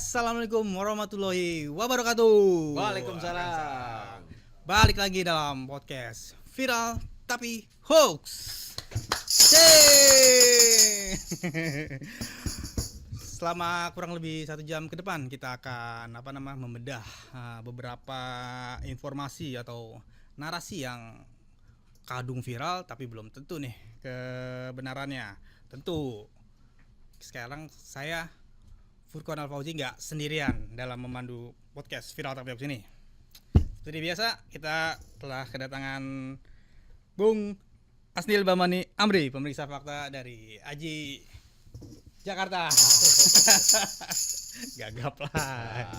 Assalamualaikum warahmatullahi wabarakatuh. Waalaikumsalam. Balik lagi dalam podcast Viral Tapi Hoax. Yeay. Selama kurang lebih 1 jam ke depan kita akan membedah beberapa informasi atau narasi yang kadung viral tapi belum tentu nih kebenarannya. Tentu sekarang saya Furqan Al-Fauzi nggak sendirian dalam memandu podcast Viral Tapi Hoax ini. Seperti biasa kita telah kedatangan Bung Asnil Bamani Amri, pemeriksa fakta dari Aji Jakarta. Gagap lah.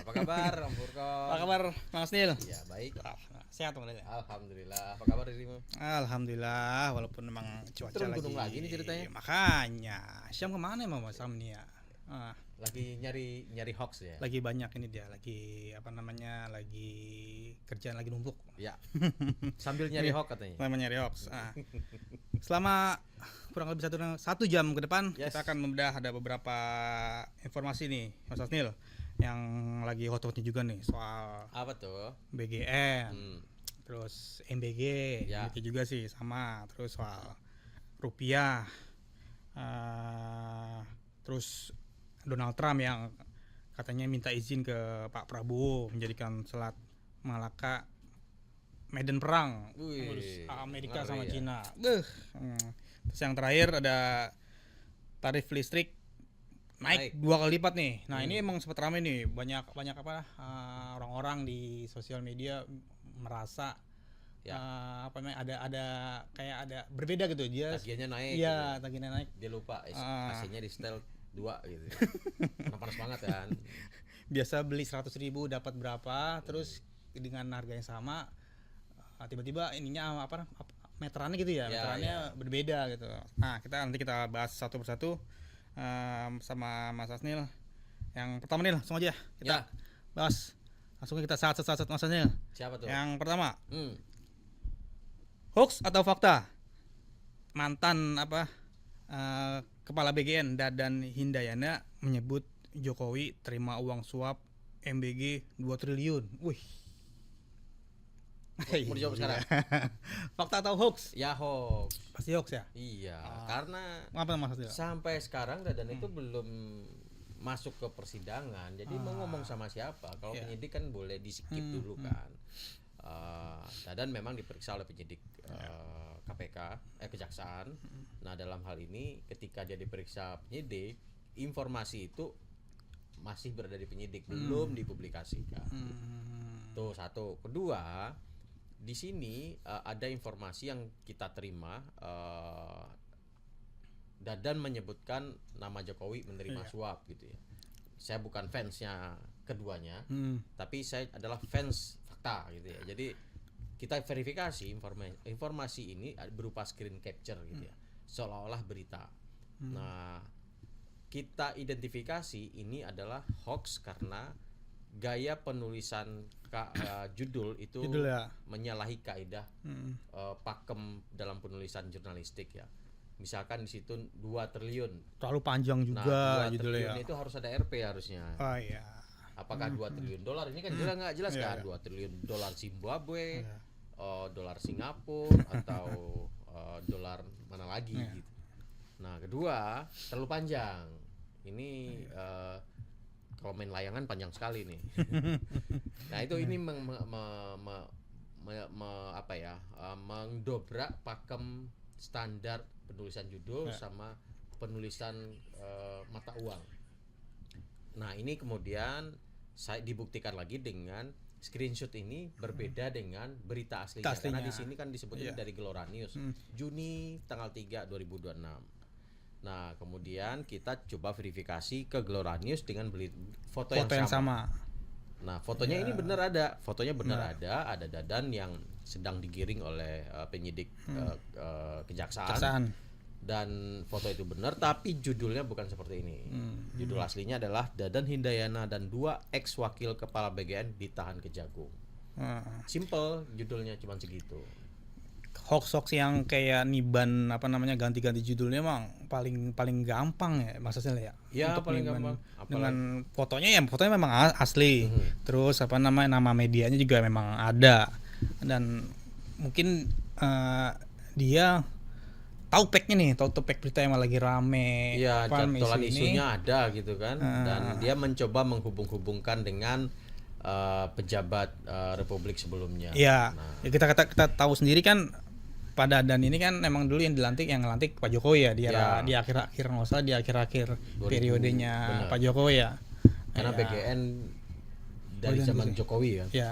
Apa kabar Om Furqan? Apa kabar Bang Asnil? Ya baik. Sehat Bang Asnil? Alhamdulillah. Apa kabar dirimu? Alhamdulillah, walaupun memang cuaca Turun lagi. gunung lagi nih ceritanya. Makanya, Syam kemana emang Mas Sam nih ya? Lagi nyari hoax ya. Lagi banyak ini dia, lagi lagi kerjaan lagi numpuk. Ya. Sambil nyari hoax katanya. Selama nyari hoax. Selama kurang lebih 1 jam ke depan kita akan membedah ada beberapa informasi nih Mas Asnil yang lagi hot-hotnya juga nih soal Apa tuh? BGN, terus MBG, Ya. gitu juga sih sama, terus soal rupiah, terus Donald Trump yang katanya minta izin ke Pak Prabowo menjadikan Selat Malaka medan perang Wih, Amerika ngeri sama ya. Cina. Terus yang terakhir ada tarif listrik naik 2 kali lipat nih. Nah ini emang sempat ramai nih, banyak orang-orang di sosial media merasa ada berbeda gitu dia. Tagihannya naik. Iya, gitu. tagihannya naik. Dia lupa AC-nya di setel 2 gitu. Panas banget kan. Biasa beli 100.000 dapat berapa, terus dengan harga yang sama tiba-tiba ininya meterannya gitu ya, meterannya berbeda gitu. Nah, nanti kita bahas satu persatu sama Mas Asnil. Yang pertama nih langsung aja kita bahas. Langsung kita sat Mas Asnil. Siapa tuh? Yang pertama. Hoax atau fakta? Mantan Kepala BGN Dadan Hindayana menyebut Jokowi terima uang suap MBG 2 triliun. Wih. Mau dijawab sekarang? Fakta atau hoax? Ya hoax. Pasti hoax ya? Iya, karena Apa maksudnya? sampai sekarang Dadan itu belum masuk ke persidangan. Jadi mau ngomong sama siapa? Kalau penyidik kan boleh di-skip dulu kan. Dadan memang diperiksa oleh penyidik KPK, kejaksaan. Nah, dalam hal ini ketika dia diperiksa penyidik, informasi itu masih berada di penyidik, belum dipublikasikan. Tuh satu. Kedua, di sini ada informasi yang kita terima, Dadan menyebutkan nama Jokowi menerima suap gitu ya. Saya bukan fansnya keduanya, tapi saya adalah fans fakta gitu ya. Jadi kita verifikasi informasi ini berupa screen capture gitu ya, seolah-olah berita. Nah, kita identifikasi ini adalah hoax karena gaya penulisan judul itu menyalahi kaidah pakem dalam penulisan jurnalistik ya. Misalkan di situ 2 triliun. Terlalu panjang juga. Nah, 2 judulnya. triliun itu harus ada RP harusnya. Oh iya. Apakah 2 triliun dolar ini kan nggak jelas kan? 2 triliun dolar Zimbabwe, dolar Singapura atau dolar mana lagi gitu. Nah, kedua, terlalu panjang. Ini kalau main layangan panjang sekali nih. Nah, itu ini mendobrak pakem standar penulisan judul sama penulisan mata uang. Nah, ini kemudian saya dibuktikan lagi dengan screenshot ini berbeda dengan berita aslinya. Karena di sini kan disebutnya dari Gelora News, Juni tanggal 3 2026. Nah, kemudian kita coba verifikasi ke Gelora News dengan foto yang sama. Nah, fotonya ini benar ada. Fotonya benar ada Dadan yang sedang digiring oleh penyidik kejaksaan. Dan foto itu benar, tapi judulnya bukan seperti ini. Judul aslinya adalah Dadan Hindayana dan 2 ex wakil kepala BGN ditahan Kejagung. Simple, judulnya cuma segitu. hoax yang kayak Niban apa namanya ganti-ganti judulnya emang paling paling gampang ya maksudnya ya. Ya Untuk paling Niban gampang. dengan Apalagi fotonya memang asli. Terus apa namanya nama medianya juga memang ada. Dan mungkin dia tahu packnya nih, tahu pack berita yang lagi rame. ya apa, jadwalan isu ini. isunya ada gitu kan, dan dia mencoba menghubung-hubungkan dengan pejabat Republik sebelumnya. Iya, Nah, ya kita tahu sendiri kan pada dan ini kan memang dulu yang ngelantik Pak Jokowi ya di era Ya. di akhir-akhir nggak usah di akhir-akhir 2000, periodenya benar. Pak Jokowi ya. karena Ya, BGN dari Badan zaman Gizi. Jokowi kan. ya.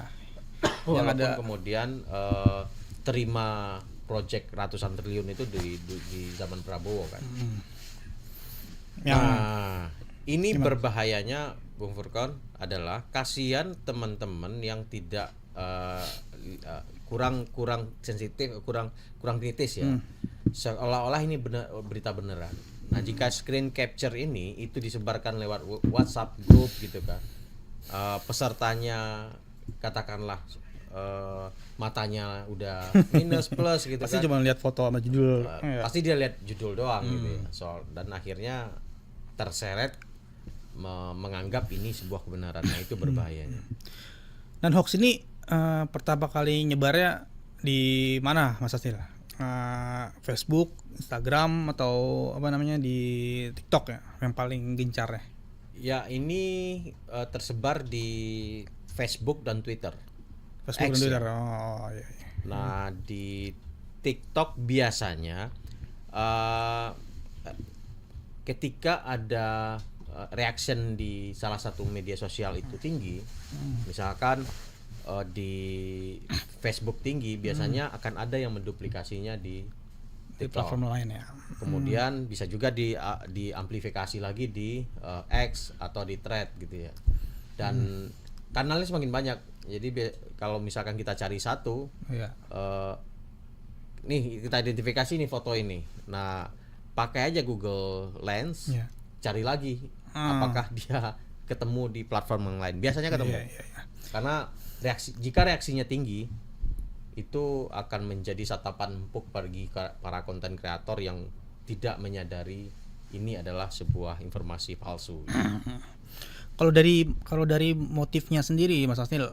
Walaupun ada- kemudian terima proyek ratusan triliun itu di zaman Prabowo kan. Yang Nah, ini berbahayanya Bung Furkon adalah kasihan teman-teman yang tidak kurang sensitif, kurang kritis ya. Seolah-olah ini berita beneran. Nah, jika screen capture ini itu disebarkan lewat WhatsApp group gitu kan. Pesertanya katakanlah matanya udah minus plus gitu pasti kan. cuma lihat foto sama judul. Ya. Pasti dia lihat judul doang gitu ya. Dan akhirnya terseret menganggap ini sebuah kebenaran. Nah, itu berbahayanya. Dan hoax ini pertama kali nyebarnya di mana Mas Astil? Facebook, Instagram atau apa namanya di TikTok ya yang paling gencar ya? Ya, ini tersebar di Facebook dan Twitter. Facebook dan X, Twitter. ya. Oh iya. Nah, di TikTok biasanya ketika ada reaction di salah satu media sosial itu tinggi, misalkan di Facebook tinggi, biasanya akan ada yang menduplikasinya di Di TikTok. platform lain ya. Kemudian bisa juga diamplifikasi lagi di X atau di Thread gitu ya. Dan kanalnya semakin banyak. Jadi kalau misalkan kita cari satu, Iya. nih kita identifikasi nih foto ini. Nah, pakai aja Google Lens, Iya. cari lagi apakah dia ketemu di platform yang lain. Biasanya ketemu. Iya. Karena jika reaksinya tinggi, itu akan menjadi satapan empuk bagi para konten kreator yang tidak menyadari ini adalah sebuah informasi palsu. Kalau dari motifnya sendiri Mas Asnil,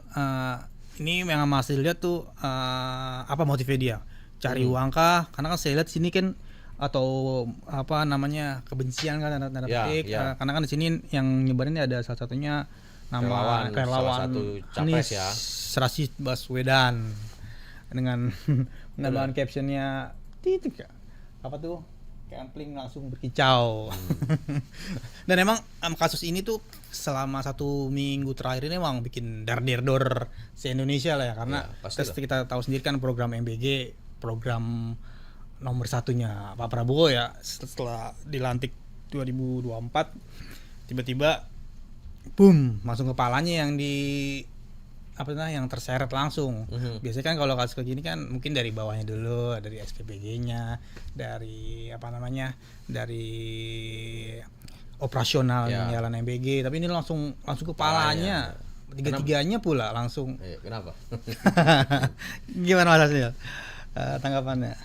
ini yang Mas Asnil lihat tuh apa motifnya dia? Cari uang kah? Karena kan saya lihat sini kan atau apa namanya kebencian kan tanda Ya, petik. ya. Karena kan di sini yang nyebarin ini ada salah satunya nama Relawan, salah satu capres ya. Rashid Baswedan dengan menambahkan captionnya titik apa tuh Kempling langsung berkicau. Dan emang kasus ini tuh selama 1 minggu terakhir ini emang bikin dar-der-dor se-Indonesia lah ya, karena Ya, pastilah. kita tahu sendiri kan program MBG, program nomor satunya Pak Prabowo ya, setelah dilantik 2024 tiba-tiba boom langsung kepalanya yang yang terseret langsung. Biasanya kan kalau kasus kayak gini kan mungkin dari bawahnya dulu, dari SPBG-nya, dari dari operasional Ya. jalan MBG, tapi ini langsung kepalanya. Tiga-tiganya pula langsung. Kenapa? Gimana Mas Asnil? Tanggapannya?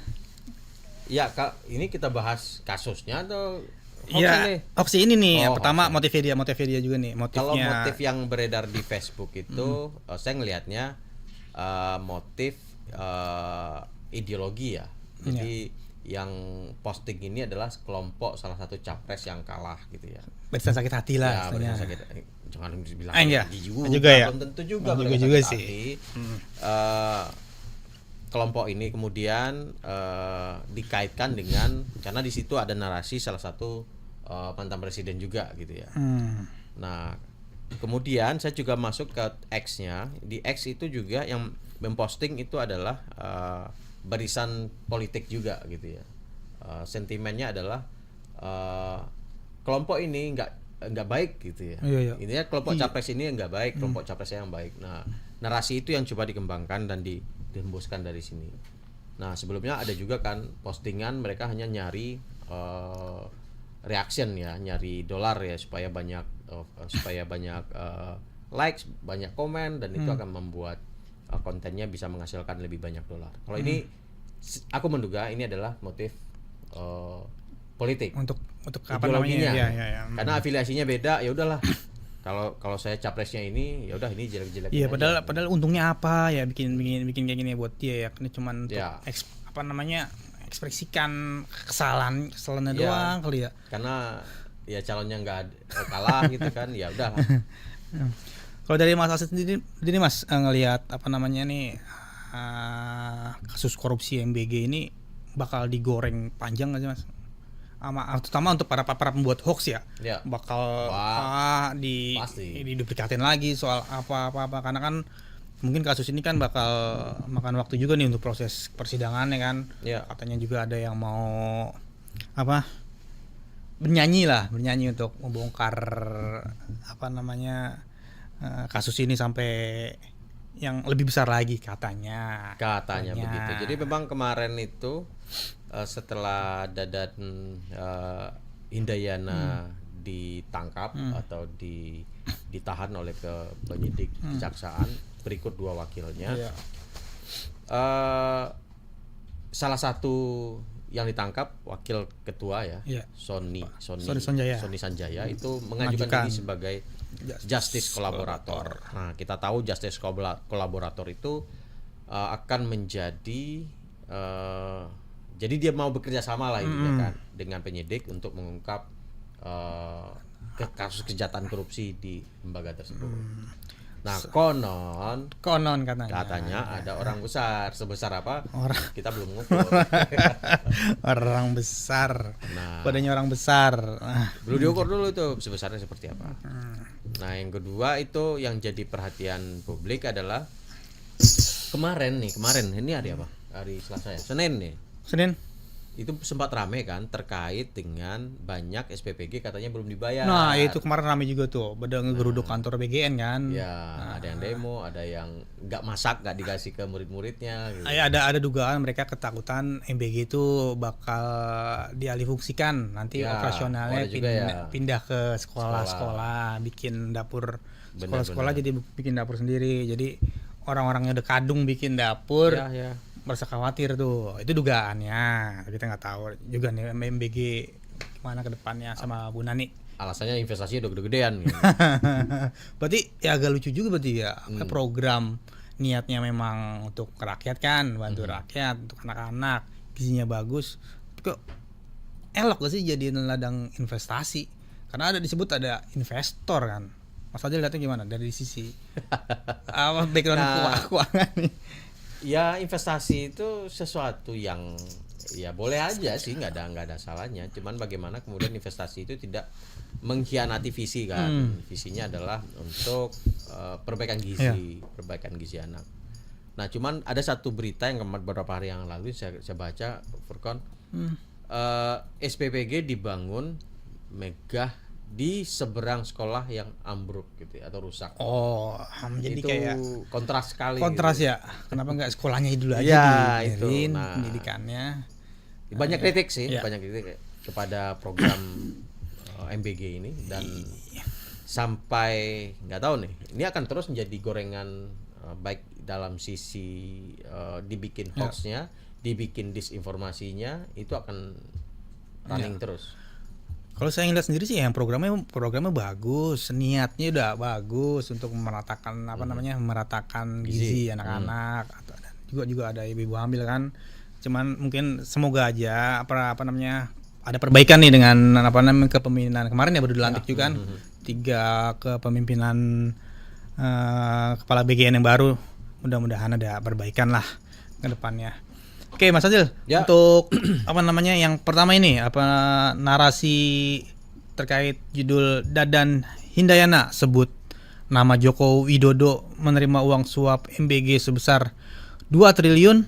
Ya, Kak, ini kita bahas kasusnya atau Iya, hoax ini nih. Yang pertama hoax. motifnya dia juga nih. Kalau Motifnya. motif yang beredar di Facebook itu, saya ngelihatnya motif ideologi ya. Jadi yang posting ini adalah kelompok salah satu capres yang kalah gitu ya. Berikan sakit hati Ya, lah. benar istilahnya. sakit. Jangan bilang Iya. juga, Juga ya. belum tentu juga, Juga benar juga sakit sih. hati. Kelompok ini kemudian dikaitkan dengan, karena di situ ada narasi salah satu mantan presiden juga gitu ya. Nah, kemudian saya juga masuk ke X-nya. Di X itu juga yang memposting itu adalah barisan politik juga gitu ya. Sentimennya adalah kelompok ini nggak baik gitu ya. Iya. Intinya kelompok capres ini nggak baik, kelompok capresnya yang baik. Nah, narasi itu yang coba dikembangkan dan dihembuskan dari sini. Nah, sebelumnya ada juga kan postingan mereka hanya nyari reaction ya, nyari dolar ya, supaya banyak likes, banyak komen, dan itu akan membuat kontennya bisa menghasilkan lebih banyak dolar. Kalau ini Aku menduga ini adalah motif politik. Untuk apa namanya? Ideologinya. Ya. Karena afiliasinya beda, ya udahlah. Kalau saya capresnya ini, ya udah ini jelek-jelek. Iya, padahal untungnya apa ya bikin kayak gini buat dia ya. Ini cuman untuk Ya. apa namanya? Ekspresikan kesalahannya Ya. doang kali ya. Karena ya calonnya kalah gitu kan, ya udah. Kalau dari Mas Asid sendiri Mas, ngelihat apa namanya nih kasus korupsi MBG ini bakal digoreng panjang nggak sih Mas? Terutama untuk para pembuat hoax ya. Ya. Bakal Pasti. diduplikatin lagi soal apa karena kan mungkin kasus ini kan bakal makan waktu juga nih untuk proses persidangannya kan. Ya. Katanya juga ada yang mau bernyanyi untuk membongkar apa namanya kasus ini sampai yang lebih besar lagi katanya Begitu. Jadi memang kemarin itu setelah Dadan Hindayana ditangkap atau ditahan oleh penyidik kejaksaan berikut 2 wakilnya. Iya. Salah satu yang ditangkap wakil ketua ya, Iya. Sony Sanjaya itu mengajukan diri sebagai justice kolaborator. Nah, kita tahu justice kolaborator itu akan menjadi jadi dia mau bekerja sama lah intinya kan dengan penyidik untuk mengungkap kasus kejahatan korupsi di lembaga tersebut. Nah, konon katanya ada orang besar, sebesar apa? Kita belum ngukur. Orang besar. Nah, Padanya orang besar. belum diukur dulu itu sebesarnya seperti apa. Nah, yang kedua itu yang jadi perhatian publik adalah kemarin ini hari apa? Hari Selasa ya, Senin nih. Senin. Itu sempat rame kan terkait dengan banyak SPPG katanya belum dibayar. Nah, itu kemarin rame juga tuh, pada ngegeruduk kantor BGN kan. Ya, ada yang demo, ada yang nggak dikasih ke murid-muridnya gitu. Ada dugaan mereka ketakutan MBG itu bakal dialihfungsikan nanti Ya, operasionalnya ada juga ya. pindah ke sekolah, bikin dapur sekolah-sekolah Benar. jadi bikin dapur sendiri. Jadi orang-orangnya udah kadung bikin dapur. Ya. Merasa khawatir tuh, itu dugaannya, kita nggak tahu juga nih MBG gimana ke depannya sama Bu Nani. Alasannya investasinya udah gede-gedean gitu. Berarti ya agak lucu juga berarti ya, program niatnya memang untuk rakyat kan, bantu rakyat, untuk anak-anak, gizinya bagus, kok elok gak sih jadiin ladang investasi? Karena disebut ada investor kan. Mas Fadil lihatnya gimana dari sisi background keuangan nih? Ya, investasi itu sesuatu yang ya boleh aja sih, nggak ada salahnya. Cuman bagaimana kemudian investasi itu tidak mengkhianati visi kan. Visinya adalah untuk perbaikan gizi anak. Nah, cuman ada satu berita yang beberapa hari yang lalu saya baca, Furkon, SPPG dibangun megah di seberang sekolah yang ambruk gitu ya, atau rusak. Oh, jadi itu kayak kontras sekali. kontras gitu. ya. Kenapa nggak sekolahnya dulu aja Ya, dibenerin itu. Nah, pendidikannya? Banyak kritik sih, Ya. banyak kritik kepada program MBG ini dan sampai nggak tahu nih, ini akan terus menjadi gorengan baik dalam sisi dibikin hoaxnya, dibikin disinformasinya, itu akan running terus. Kalau saya ngeliat sendiri sih yang programnya bagus, niatnya udah bagus untuk meratakan meratakan gizi anak-anak, atau dan juga ada ibu hamil kan. Cuman mungkin semoga aja ada perbaikan nih dengan kepemimpinan kemarin ya baru dilantik juga kan. 3 kepemimpinan kepala BGN yang baru, mudah-mudahan ada perbaikan lah ke depannya. Oke, Mas Adil, untuk yang pertama ini narasi terkait judul Dadan Hindayana sebut nama Joko Widodo menerima uang suap MBG sebesar 2 triliun.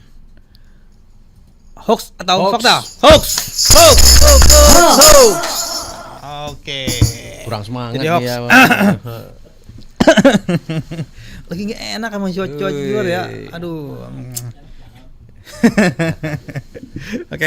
Hoax atau fakta? Hoax. Oke. Kurang semangat Jadi hoax. dia. Lagi nggak enak sama cuaca jujur ya. Aduh. Oke.